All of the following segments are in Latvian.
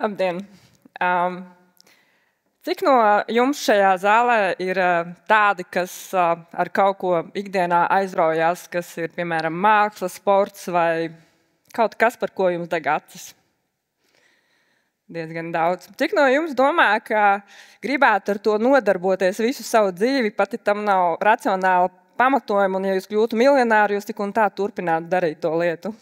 Labdien! Cik no jums šajā zālē ir tādi, kas ar kaut ko ikdienā aizraujās, kas ir, piemēram, māksla, sports vai kaut kas, par ko jums deg acis? Diezgan daudz. Cik no jums domā, ka gribētu ar to nodarboties visu savu dzīvi, pat ja tam nav racionāla pamatojuma, un ja jūs kļūtu miljonāri, jūs tik un tā turpinātu darīt to lietu?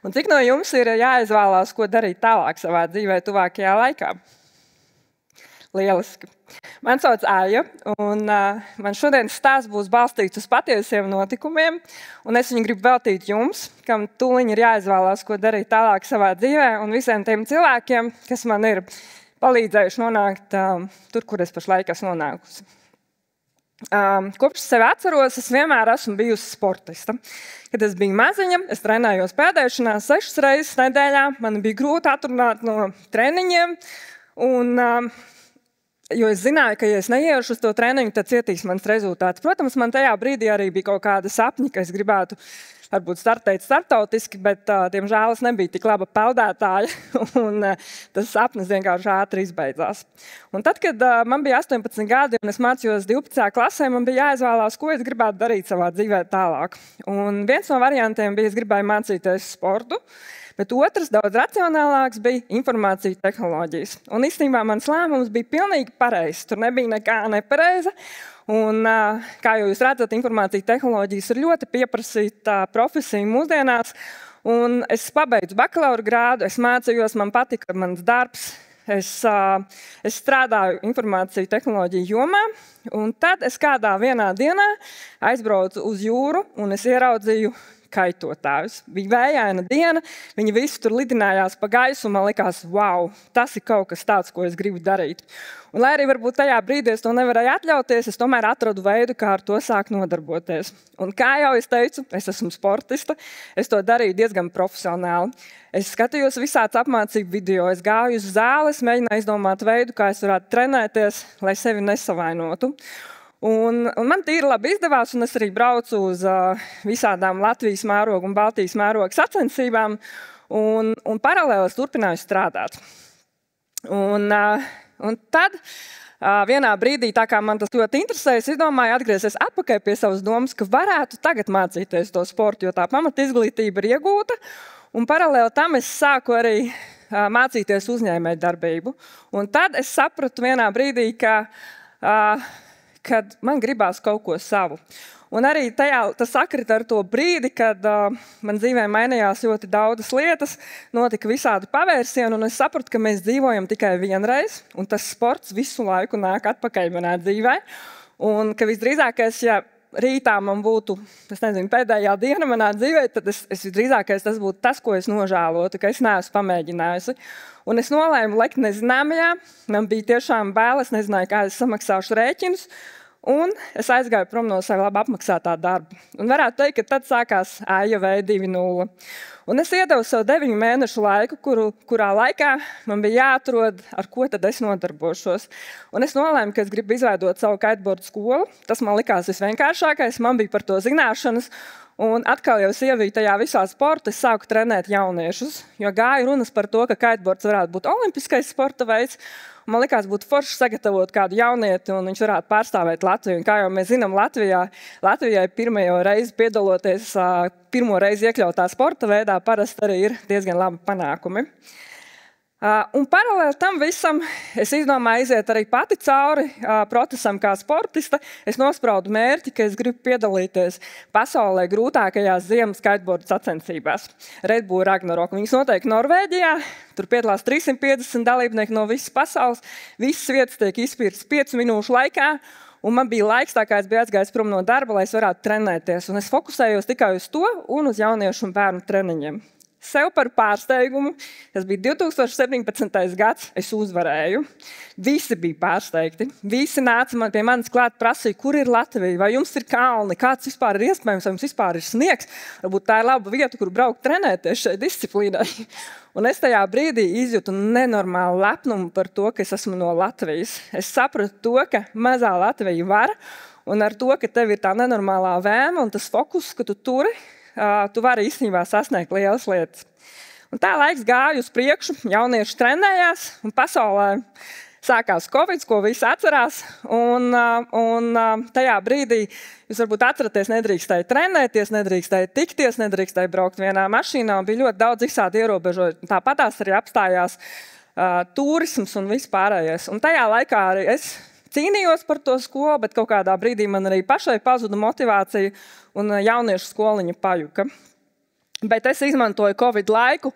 Un cik no jums ir jāizvēlās, ko darīt tālāk savā dzīvē tuvākajā laikā? Lieliski. Man sauc Aija, un man šodienas stāsts būs balstīts uz patiesiem notikumiem, un es viņu gribu veltīt jums, kam tūliņ ir jāizvēlās, ko darīt tālāk savā dzīvē, un visiem tiem cilvēkiem, kas man ir palīdzējuši nonākt tur, kur es pašlaik esmu nonākusi. Kopš sevi atceros, es vienmēr esmu bijusi sportista. Kad es biju maziņa, es trenējos pēdēšanā 6 reizes nedēļā. Man bija grūti atrunāt no treniņiem, jo es zināju, ka, ja es neiešu uz to treniņu, tad cietīs mans rezultāts. Protams, man tajā brīdī arī bija kaut kāda sapņa, ka es gribētu varbūt startēt startautiski, bet, diemžēl, es nebiju tik laba peldētāja, un tas sapnis vienkārši ātri izbeidzās. Un tad, kad man bija 18 gadi un es mācījos 12. klasē, man bija jāizvēlās, ko es gribētu darīt savā dzīvē tālāk. Un viens no variantiem bija, es gribēju mācīties sportu, bet otrs, daudz racionālāks, bija informācija tehnoloģijas. Un īstenībā mans lēmums bija pilnīgi pareizs. Tur nebija nekā nepareiza. Un, kā jau jūs redzat, informācija tehnoloģijas ir ļoti pieprasīta profesija mūsdienās. Un es pabeidzu bakalaura grādu, es mācījos, man patika mans darbs. Es strādāju informāciju tehnoloģiju jomā, un tad es kādā vienā dienā aizbraucu uz jūru, un es ieraudzīju kaitotājus. Bija vējaina diena, viņi visi tur lidinājās pa gaisu, un man likās, wow, tas ir kaut kas tāds, ko es gribu darīt. Un, lai arī varbūt tajā brīdī es to nevarēju atļauties, es tomēr atradu veidu, kā ar to sākt nodarboties. Un kā jau es teicu, es esmu sportista, es to darīju diezgan profesionāli. Es skatījos visāds apmācību video, es gāju uz zāles, mēģināju izdomāt veidu, kā es varētu trenēties, lai sevi nesavainotu. Un man tīri labi izdevās, un es arī braucu uz visādām Latvijas mēroga un Baltijas mēroga sacensībām, un paralēli es turpināju strādāt. Un tad vienā brīdī, tā kā man tas ļoti interesēja, es izdomāju atgriezties atpakaļ pie savas domas, ka varētu tagad mācīties to sportu, jo tā pamata izglītība ir iegūta, un paralēli tam es sāku arī mācīties uzņēmējdarbību. Un tad es sapratu vienā brīdī, kad man gribās kaut ko savu. Un arī tas sakrita ar to brīdi, kad man dzīvē mainījās ļoti daudzas lietas, notika visādi pavērsieni, un es sapratu, ka mēs dzīvojam tikai vienreiz, un tas sports visu laiku nāk atpakaļ manā dzīvē. Un ka visdrīzākais, ja rītā man būtu, es nezinu, pēdējā diena manā dzīvē, tad visdrīzākais tas būtu tas, ko es nožēlotu, ka es neesmu pamēģinājusi. Un es nolēmu lekt nezināmajā, man bija tiešām bail, es nezināju, kā es samaksāšu rēķinus, un es aizgāju prom no sava labi apmaksātā darba. Un varētu teikt, ka tad sākās Aija V2.0. Un es iedevu sev 9 mēnešu laiku, kurā laikā man bija jāatrod, ar ko tad es nodarbošos. Un es nolēmu, ka es gribu izveidot savu kiteboard skolu. Tas man likās visvienkāršākais, man bija par to zināšanas. Un atkal jau es ievīju tajā visā sportā, es sāku trenēt jauniešus, jo gāja runas par to, ka kiteboards varētu būt olimpiskais sporta veids. Man likās, būtu forši sagatavot kādu jaunieti, un viņš varētu pārstāvēt Latviju. Un kā jau mēs zinām, Latvijai pirmo reizi piedaloties, pirmo reizi iekļautā sporta veidā, parasti arī ir diezgan labi panākumi. Un paralēli tam visam es izdomāju iziet arī pati cauri procesam kā sportista. Es nospraudu mērķi, ka es gribu piedalīties pasaulē grūtākajās ziemas kiteboard sacensībās. Red Bull Ragnarok. Viņas notiek Norvēģijā. Tur piedalās 350 dalībnieki no visas pasaules. Visas vietas tiek izpirktas 5 minūšu laikā. Un man bija laiks, tā kā es biju aizgājis prom no darba, lai es varētu trenēties. Un es fokusējos tikai uz to un uz jauniešu un bērnu treniņiem. Sev par pārsteigumu, tas bija 2017. gads, es uzvarēju. Visi bija pārsteigti. Visi nāca pie manis klāt, prasīja, kur ir Latvija, vai jums ir kalni, kāds vispār ir iespējams, vai jums vispār ir sniegs. Varbūt tā ir laba vieta, kur braukt trenēties šai disciplīnai. Un es tajā brīdī izjūtu nenormālu lepnumu par to, ka es esmu no Latvijas. Es sapratu to, ka mazā Latvija var, un ar to, ka tev ir tā nenormālā vēma un tas fokus, ka tu turi, tu vari īstenībā sasniegt lielas lietas. Un tā laiks gāja uz priekšu, jaunieši trenējās, un pasaulē sākās Covid, ko visi atcerās. Tajā brīdī jūs varbūt atceraties, nedrīkstēja trenēties, nedrīkstēja tikties, nedrīkstēja braukt vienā mašīnā. Bija ļoti daudz visādi ierobežojumi. Tāpatās arī apstājās turisms un viss pārējais. Un tajā laikā arī es cīnījos par to skolu, bet kaut kādā brīdī man arī pašai pazuda motivācija un jauniešu skoliņa pajuka. Bet es izmantoju Covid laiku,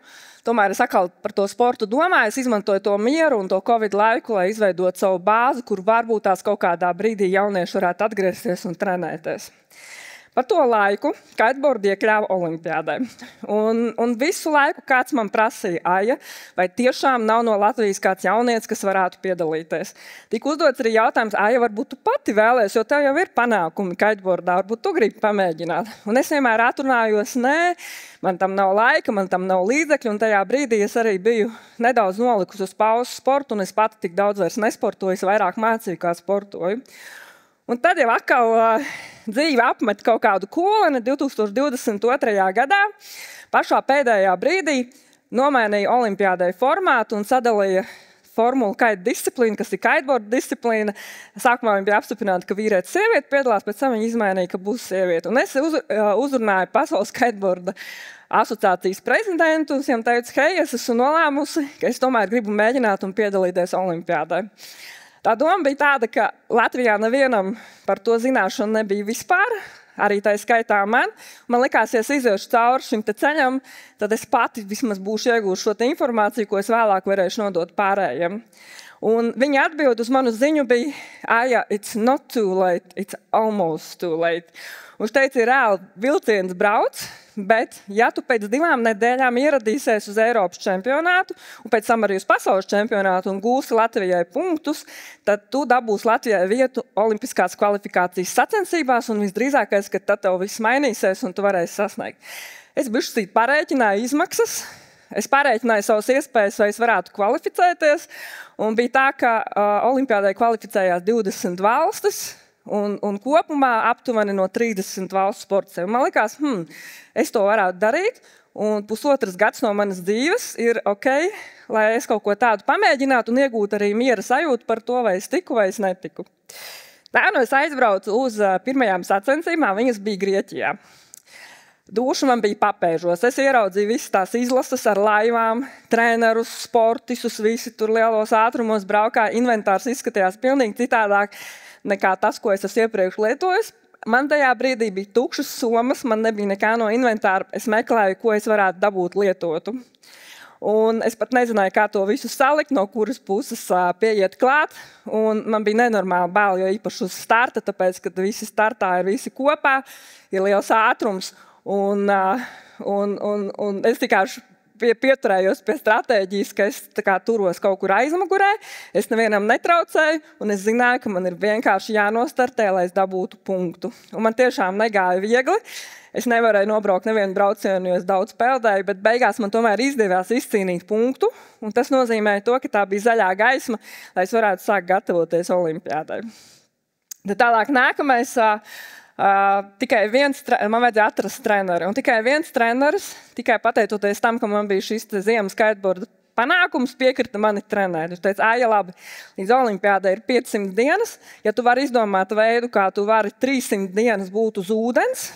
tomēr es atkal par to sportu domāju, es izmantoju to mieru un to Covid laiku, lai izveidotu savu bāzi, kur varbūt tās kaut kādā brīdī jaunieši varētu atgriezties un trenēties. Par to laiku kiteboardu iekļāva olimpiādē. Un visu laiku kāds man prasīja, Aija, vai tiešām nav no Latvijas kāds jaunietis, kas varētu piedalīties. Tik uzdots arī jautājums, Aija, varbūt tu pati vēlēs, jo tev jau ir panākumi kiteboardā, varbūt tu gribi pamēģināt. Un es vienmēr atrunājos, nē, man tam nav laika, man tam nav līdzekļu, un tajā brīdī es arī biju nedaudz nolikusi uz pauzi sportu, un es pati tik daudz vairs nesportoju, es vairāk mācīju, kā sportoju. Un tad jau atkal dzīve apmet kaut kādu koloni 2022. gadā. Pašā pēdējā brīdī nomainīja olimpiādai formātu un sadalīja formulu kite disciplīnu, kas ir kiteboard disciplīna. Sākumā viņa bija apstiprināta, ka vīrietis sieviete piedalās, pēc tam viņa izmainīja, ka būs sieviete. Un es uzrunāju Pasaules kiteboarda asociācijas prezidentu, un viņam teicu, hei, es esmu nolēmusi, ka es tomēr gribu mēģināt un piedalīties olimpiādai. Tā doma bija tāda, ka Latvijā nevienam par to zināšanu nebija vispār, arī tā skaitā man. Man likās, ja es iziešu cauri šim ceļam, tad es pati vismaz būšu iegūšu šo informāciju, ko es vēlāk varēšu nodot pārējiem. Un viņa atbild uz manu ziņu bija, Aija, it's not too late, it's almost too late. Viņš teica, ir reāli vilciens brauc, bet ja tu pēc 2 nedēļām ieradīsies uz Eiropas čempionātu un pēc tam arī uz pasaules čempionātu un gūsi Latvijai punktus, tad tu dabūsi Latvijai vietu olimpiskās kvalifikācijas sacensībās un visdrīzākais, ka tad tev viss mainīsies un tu varēsi sasniegt. Es bišķīt parēķināju izmaksas, es parēķināju savas iespējas, vai es varētu kvalificēties, un bija tā, ka olimpiādai kvalificējās 20 valstis, un kopumā aptuveni no 30 valstu sportiem. Man likās, es to varētu darīt, un 1,5 gads no manas dzīves ir ok, lai es kaut ko tādu pamēģinātu un iegūtu arī miera sajūtu par to, vai es tiku vai es netiku. Tā es aizbraucu uz pirmajām sacensībām, viņas bija Grieķijā. Duša man bija papēžos. Es ieraudzīju visas tās izlases ar laivām, trenerus, sportistus, visi tur lielos ātrumos braukā. Inventārs izskatījās pilnīgi citādāk nekā tas, ko es esmu iepriekš lietojis. Man tajā brīdī bija tukšas somas, man nebija nekā no inventāra. Es meklēju, ko es varētu dabūt lietotu. Un es pat nezināju, kā to visu salikt, no kuras puses pieiet klāt. Un man bija nenormāli bail, jo īpaši uz starta, tāpēc, kad visi startā ir visi kopā, ir liels ātrums. Un es tikai pieturējos pie stratēģijas, ka es turos kaut kur aizmugurē, es nevienam netraucēju, un es zināju, ka man ir vienkārši jānostartē, lai es dabūtu punktu. Un man tiešām negāja viegli. Es nevarēju nobraukt nevienu braucienu, jo es daudz peldēju, bet beigās man tomēr izdevās izcīnīt punktu, un tas nozīmēja to, ka tā bija zaļā gaisma, lai es varētu sākt gatavoties olimpiādai. Tālāk nākamais. Tikai man vajadzēja atrast treneri. Un tikai viens treneris, tikai pateicoties tam, ka man bija šis ziemas kiteboarda panākums, piekrita mani trenēt. Viņš teica, Aija, labi, līdz olimpiādai ir 500 dienas. Ja tu vari izdomāt veidu, kā tu vari 300 dienas būt uz ūdens,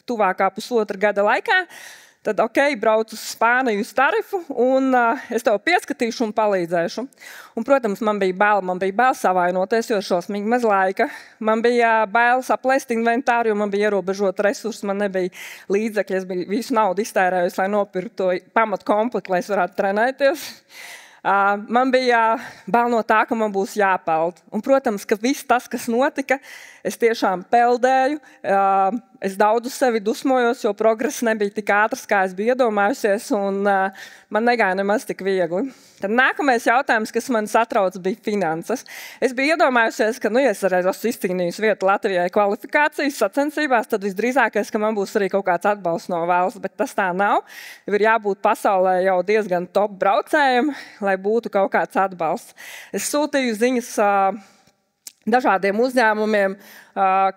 tuvākā 1,5 gada laikā, tad ok, braucu uz Spāniju uz Tarifu, un es tev pieskatīšu un palīdzēšu. Un, protams, man bija bail savainoties, jo šausmīgi maz laika. Man bija bail saplēst inventāru, jo man bija ierobežot resursi, man nebija līdzekļi. Es biju visu naudu iztērējusi, lai nopirktu to pamatu komplektu, lai es varētu trenēties. Man bija bail no tā, ka man būs jāpeld. Un, protams, ka viss tas, kas notika, es tiešām peldēju. Es daudz uz sevi dusmojos, jo progress nebija tik ātrs, kā es biju iedomājusies, un man negāja nemaz tik viegli. Tad nākamais jautājums, kas man satrauc, bija finanses. Es biju iedomājusies, ka, ja es reiz esmu izcīnījusi vietu Latvijai kvalifikācijas sacensībās, tad visdrīzākais, ka man būs arī kaut kāds atbalsts no valsts, bet tas tā nav. Ir jābūt pasaulē jau diezgan top braucējiem, lai būtu kaut kāds atbalsts. Es sūtīju ziņas dažādiem uzņēmumiem,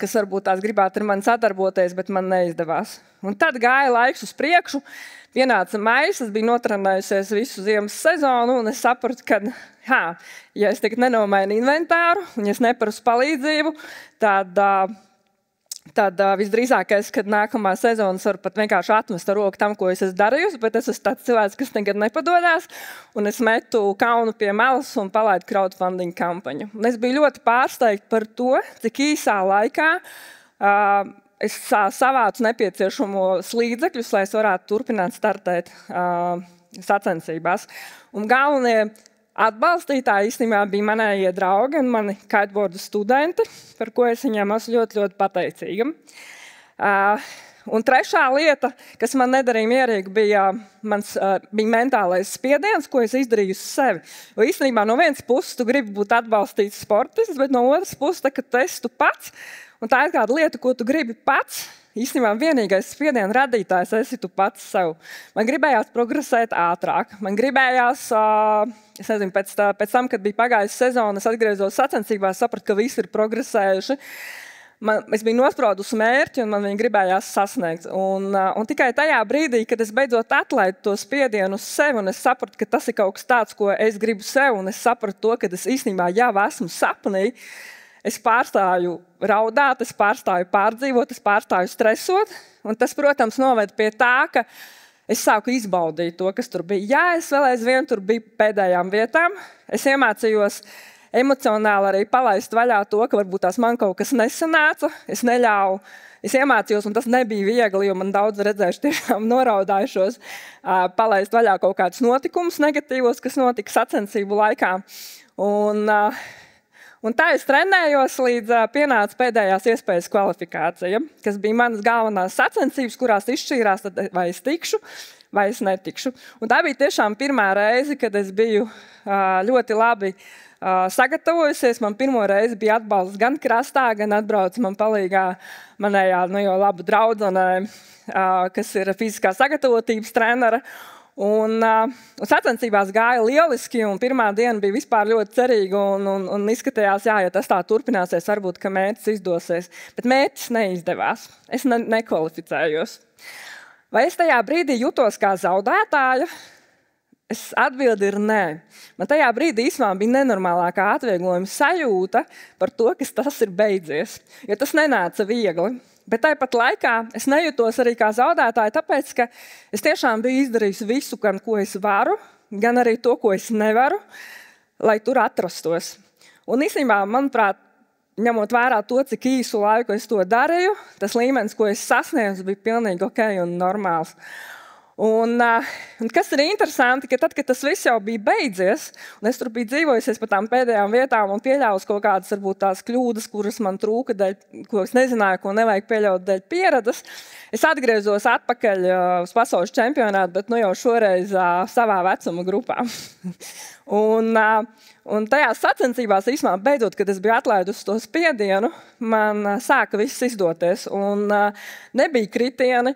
kas varbūt tās gribētu ar mani sadarboties, bet man neizdevās. Un tad gāja laiks uz priekšu, pienāca maijs, es biju notrenējusies visu ziemas sezonu, un es sapratu, ka, ja es tagad nenomainu inventāru, un ja es neprasu palīdzību, tad visdrīzākais, kad nākamā sezonas var pat vienkārši atmest ar roku tam, ko es esmu darījusi, bet es esmu tāds cilvēks, kas nekad nepadodās, un es metu kaunu pie malas un palaidu crowdfunding kampaņu. Un es biju ļoti pārsteigta par to, cik īsā laikā es savācu nepieciešamos līdzekļus, lai es varētu turpināt startēt sacensībās. Un galvenie atbalstītāji īstenībā bija manējie draugi un mani kiteboardu studenti, par ko es viņiem esmu ļoti, ļoti pateicīga. Un trešā lieta, kas man nedarīja mierīgi, bija mentālais spiediens, ko es izdarīju uz sevi. Jo īstenībā no vienas puses tu gribi būt atbalstīts sportists, bet no otras puses, kad tu esi tu pats, un tā ir kāda lieta, ko tu gribi pats, īstenībā vienīgais spiediena radītājs esi tu pats sev. Man gribējās progresēt ātrāk. Man gribējās, es nezinu, pēc tam, kad bija pagājusi sezona, es atgriezos sacensībās, sapratu, ka visi ir progresējuši. Es biju nospraudusi mērķi, un man viņi gribējās sasniegt. Un tikai tajā brīdī, kad es beidzot atlaidu to spiedienu uz sevi, un es sapratu, ka tas ir kaut kas tāds, ko es gribu sev, un es sapratu to, ka es īstenībā jau esmu sapnī, es pārstāju raudāt, es pārstāju pārdzīvot, es pārstāju stresot. Un tas, protams, noved pie tā, ka es sāku izbaudīt to, kas tur bija. Jā, es vēl aizvien tur biju pēdējām vietām. Es iemācījos emocionāli arī palaist vaļā to, ka varbūt tās man kaut kas nesanāca. Es iemācījos, un tas nebija viegli, jo man daudz redzējuši tiešām noraudājušos, palaist vaļā kaut kādus notikumus negatīvos, kas notika sacensību laikā. Un tā es trenējos, līdz pienāca pēdējās iespējas kvalifikācija, kas bija manas galvenās sacensības, kurās izšķīrās, vai es tikšu, vai es netikšu. Un tā bija tiešām pirmā reize, kad es biju ļoti labi sagatavojusies. Man pirmo reizi bija atbalsts gan krastā, gan atbrauca man palīgā manējā jau laba draudzene, kas ir fiziskā sagatavotības trenere. Un sacensībās gāja lieliski, un pirmā diena bija vispār ļoti cerīga, un izskatījās, ja tas tā turpināsies, varbūt, ka mērķis izdosies. Bet mērķis neizdevās. Es nekvalificējos. Vai es tajā brīdī jutos kā zaudētāja? Atbilde ir nē. Man tajā brīdī īstenībā bija nenormālākā atvieglojuma sajūta par to, ka tas ir beidzies. Jo tas nenāca viegli. Bet tāpat laikā es nejūtos arī kā zaudētāja, tāpēc, ka es tiešām biju izdarījis visu, gan ko es varu, gan arī to, ko es nevaru, lai tur atrastos. Un īstenībā, manuprāt, ņemot vērā to, cik īsu laiku es to darīju, tas līmenis, ko es sasniedzu, bija pilnīgi ok un normāls. Un kas ir interesanti, ka tad, kad tas viss jau bija beidzies, un es tur biju dzīvojusies pa tām pēdējām vietām un pieļāvusi kaut kādas varbūt tās kļūdas, kuras man trūka, ko es nezināju, ko nevajag pieļaut dēļ pieredzes, es atgriezos atpakaļ uz pasaules čempionātu, bet jau šoreiz savā vecuma grupā. Un tajās sacensībās, īstenībā, beidzot, kad es biju atlaidusi to spiedienu, man sāka viss izdoties. Un nebija kritieni.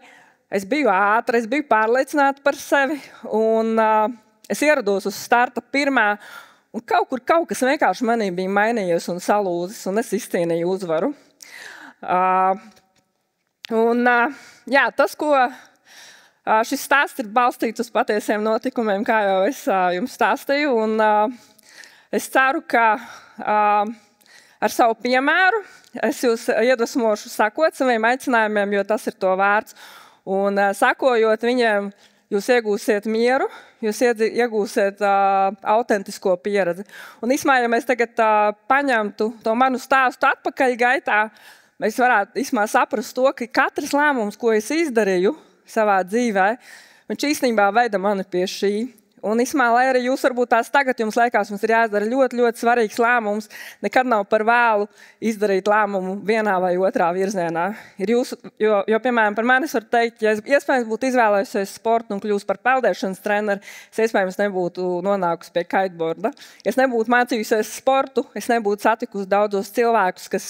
Es biju ātra, es biju pārliecināta par sevi, un es ierados uz starta pirmā, un kaut kas vienkārši manī bija mainījies un salūzis, un es izcīnīju uzvaru. Tas, ko šis stāsts ir balstīts uz patiesiem notikumiem, kā jau es jums stāstīju, un es ceru, ka ar savu piemēru es jūs iedvesmošu sakot saviem aicinājumiem, jo tas ir to vērts. Un sakojot viņiem, jūs iegūsiet mieru, jūs iegūsiet autentisko pieredzi. Un īsmā, ja mēs tagad paņemtu to manu stāstu atpakaļ gaitā, mēs varētu saprast to, ka katrs lēmums, ko es izdarīju savā dzīvē, viņš īstenībā veda mani pie šī. Un īsmā, lai arī jūs varbūt tās tagad jums liekas, mums ir jāizdara ļoti, ļoti svarīgs lēmums, nekad nav par vēlu izdarīt lēmumu vienā vai otrā virzienā. Jo, piemēram, par mani es varu teikt, ja es iespējams būtu izvēlējusies sportu un kļūst par peldēšanas treneri, es iespējams nebūtu nonākusi pie kiteboarda. Ja es nebūtu mācījusies sportu, es nebūtu satikusi daudzos cilvēkus, kas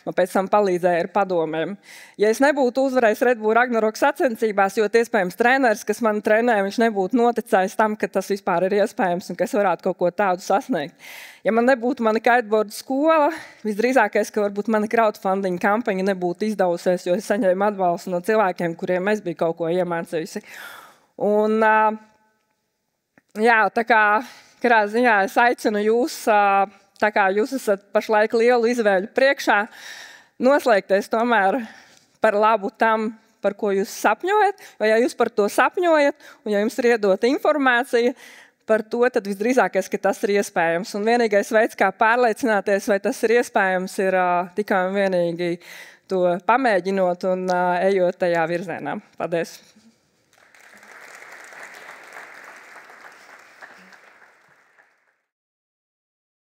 man pēc tam palīdzēja ar padomiem. Ja es nebūtu uzvarējis Red Bull Ragnarok sacensībās, jo iespējams treneris, kas man trenē, viņš nebūtu noticējis tam, ka ka tas vispār ir iespējams un ka es varētu kaut ko tādu sasniegt. Ja man nebūtu mana kiteboard skola, visdrīzākais, ka varbūt mana crowdfunding kampaņa nebūtu izdevusies, jo es saņēmu atbalstu no cilvēkiem, kuriem es biju kaut ko iemācījusi. Un, jā, tā kā katrā ziņā es aicinu jūs, tā kā jūs esat pašlaik lielu izvēļu priekšā, noslēgties tomēr par labu tam, par ko jūs sapņojat, vai ja jūs par to sapņojat, un ja jums ir iedota informācija par to, tad visdrīzākais, ka tas ir iespējams. Un vienīgais veids, kā pārliecināties, vai tas ir iespējams, ir tikai un vienīgi to pamēģinot un ejot tajā virzienā. Paldies!